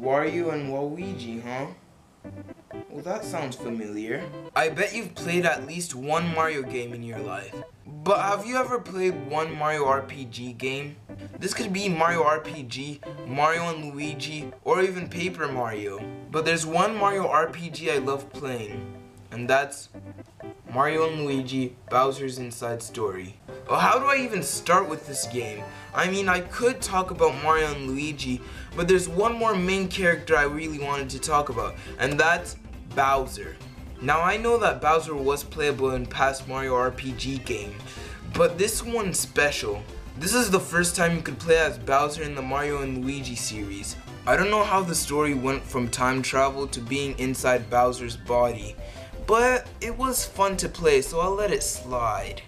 Wario and Luigi, huh? Well, that sounds familiar. I bet you've played at least one Mario game in your life. But have you ever played one Mario RPG game? This could be Mario RPG, Mario and Luigi, or even Paper Mario. But there's one Mario RPG I love playing, and that's Mario and Luigi Bowser's Inside Story. Well, how do I even start with this game? I mean, I could talk about Mario and Luigi, but there's one more main character I really wanted to talk about, and that's Bowser. Now, I know that Bowser was playable in past Mario RPG games, but this one's special. This is the first time you could play as Bowser in the Mario and Luigi series. I don't know how the story went from time travel to being inside Bowser's body, but it was fun to play, so I'll let it slide.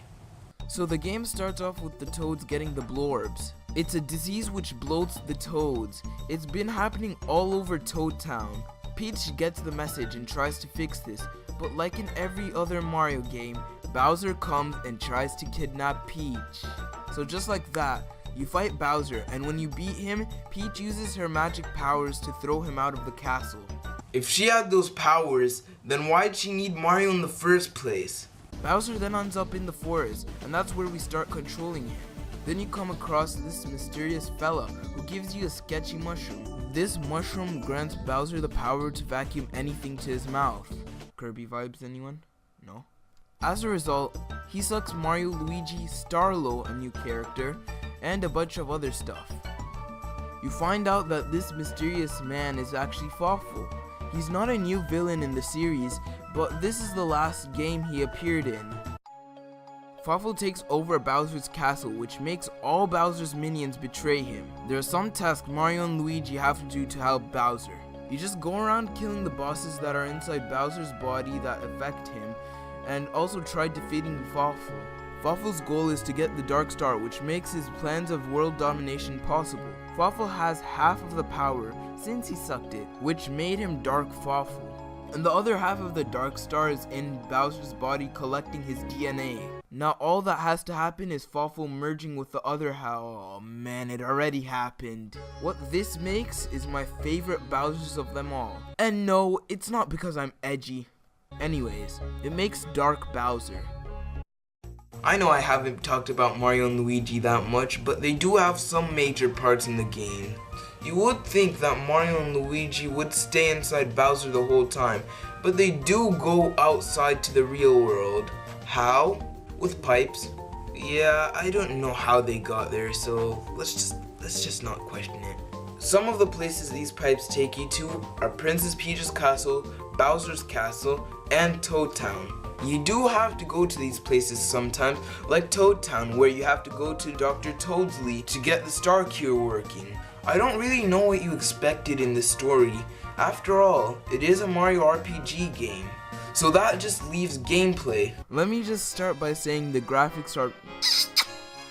So the game starts off with the Toads getting the blorbs. It's a disease which bloats the Toads. It's been happening all over Toad Town. Peach gets the message and tries to fix this, but like in every other Mario game, Bowser comes and tries to kidnap Peach. So just like that, you fight Bowser, and when you beat him, Peach uses her magic powers to throw him out of the castle. If she had those powers, then why'd she need Mario in the first place? Bowser then ends up in the forest, and that's where we start controlling him. Then you come across this mysterious fella who gives you a sketchy mushroom. This mushroom grants Bowser the power to vacuum anything to his mouth. Kirby vibes, anyone? No? As a result, he sucks Mario, Luigi, Starlo, a new character, and a bunch of other stuff. You find out that this mysterious man is actually Fawful. He's not a new villain in the series, but this is the last game he appeared in. Fawful takes over Bowser's castle, which makes all Bowser's minions betray him. There are some tasks Mario and Luigi have to do to help Bowser. You just go around killing the bosses that are inside Bowser's body that affect him, and also try defeating Fawful. Fawful's goal is to get the Dark Star, which makes his plans of world domination possible. Fawful has half of the power since he sucked it, which made him Dark Fawful. And the other half of the Dark Star is in Bowser's body collecting his DNA. Now all that has to happen is Fawful merging with the other half. Oh man, it already happened. What this makes is my favorite Bowsers of them all. And no, it's not because I'm edgy. Anyways, it makes Dark Bowser. I know I haven't talked about Mario and Luigi that much, but they do have some major parts in the game. You would think that Mario and Luigi would stay inside Bowser the whole time, but they do go outside to the real world. How? With pipes? Yeah, I don't know how they got there, so let's just not question it. Some of the places these pipes take you to are Princess Peach's castle, Bowser's castle, and Toad Town. You do have to go to these places sometimes, like Toad Town, where you have to go to Dr. Toadsley to get the Star Cure working. I don't really know what you expected in this story. After all, it is a Mario RPG game. So that just leaves gameplay. Let me just start by saying the graphics are...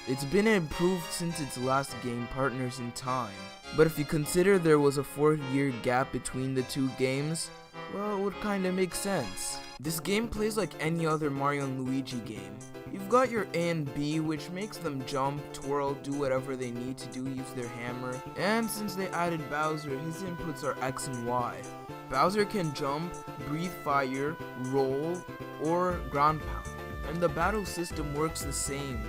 It's been improved since its last game, Partners in Time. But if you consider there was a 4-year gap between the two games, well, it would kinda make sense. This game plays like any other Mario and Luigi game. You've got your A and B, which makes them jump, twirl, do whatever they need to do, use their hammer. And since they added Bowser, his inputs are X and Y. Bowser can jump, breathe fire, roll, or ground pound. And the battle system works the same,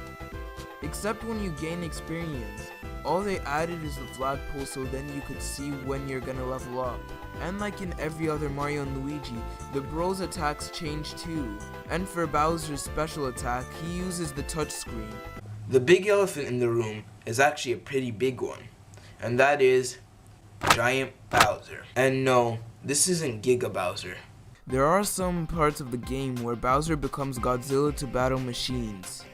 except when you gain experience. All they added is the flagpole so then you could see when you're gonna level up. And like in every other Mario and Luigi, the Bros attacks change too. And for Bowser's special attack, he uses the touchscreen. The big elephant in the room is actually a pretty big one, and that is Giant Bowser. And no, this isn't Giga Bowser. There are some parts of the game where Bowser becomes Godzilla to battle machines.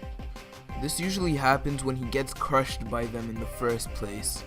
This usually happens when he gets crushed by them in the first place.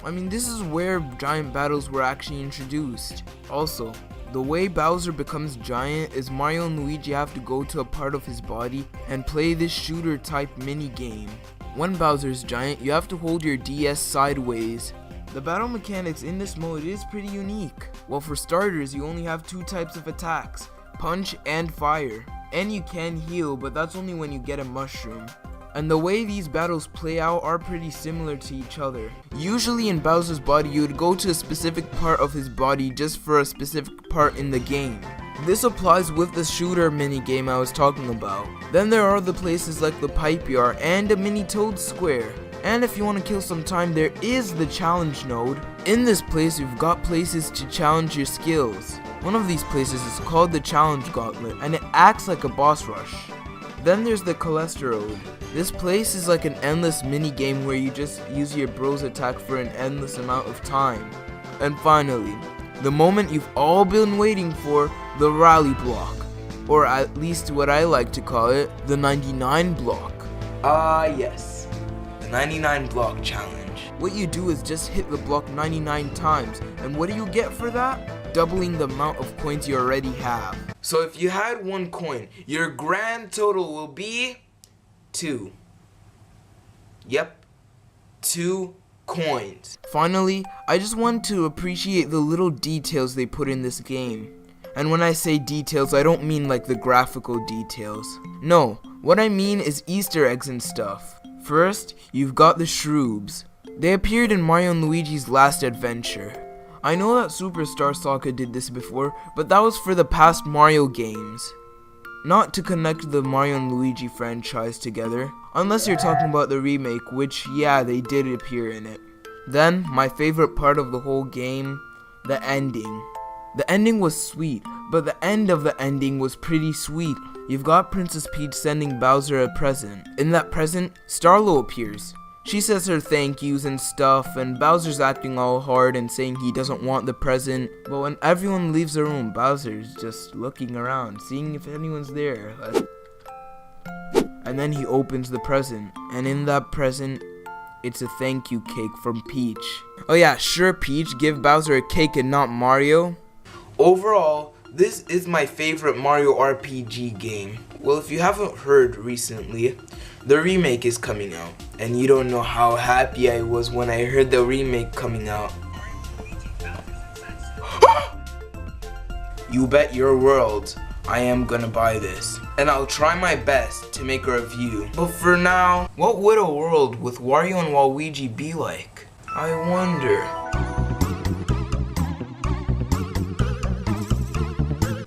I mean, this is where giant battles were actually introduced. Also, the way Bowser becomes giant is Mario and Luigi have to go to a part of his body and play this shooter type mini game. When Bowser's giant, you have to hold your DS sideways. The battle mechanics in this mode is pretty unique. Well, for starters, you only have 2 types of attacks, punch and fire. And you can heal, but that's only when you get a mushroom. And the way these battles play out are pretty similar to each other. Usually in Bowser's body, you would go to a specific part of his body just for a specific part in the game. This applies with the shooter minigame I was talking about. Then there are the places like the Pipe Yard and a mini Toad Square. And if you want to kill some time, there is the challenge node. In this place, you've got places to challenge your skills. One of these places is called the Challenge Gauntlet, and it acts like a boss rush. Then there's the Cholesterol. This place is like an endless mini game where you just use your bro's attack for an endless amount of time. And finally, the moment you've all been waiting for, the Rally Block. Or at least what I like to call it, the 99 block. Yes. The 99 block challenge. What you do is just hit the block 99 times, and what do you get for that? Doubling the amount of coins you already have. So if you had 1 coin, your grand total will be 2. Yep, 2 coins. Finally, I just want to appreciate the little details they put in this game. And when I say details, I don't mean like the graphical details. No, what I mean is Easter eggs and stuff. First, you've got the Shroobs. They appeared in Mario and Luigi's last adventure. I know that Superstar Saga did this before, but that was for the past Mario games. Not to connect the Mario and Luigi franchise together, unless you're talking about the remake, which yeah, they did appear in it. Then, my favorite part of the whole game, the ending. The ending was sweet, but the end of the ending was pretty sweet. You've got Princess Peach sending Bowser a present. In that present, Starlo appears. She says her thank yous and stuff, and Bowser's acting all hard and saying he doesn't want the present. But when everyone leaves the room, Bowser's just looking around, seeing if anyone's there. And then he opens the present, and in that present, it's a thank you cake from Peach. Oh yeah, sure Peach, give Bowser a cake and not Mario. Overall, this is my favorite Mario RPG game. Well, if you haven't heard recently, the remake is coming out, and you don't know how happy I was when I heard the remake coming out. You bet your world I am gonna buy this, and I'll try my best to make a review. But for now, what would a world with Wario and Waluigi be like? I wonder.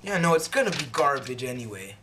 Yeah, no, it's gonna be garbage anyway.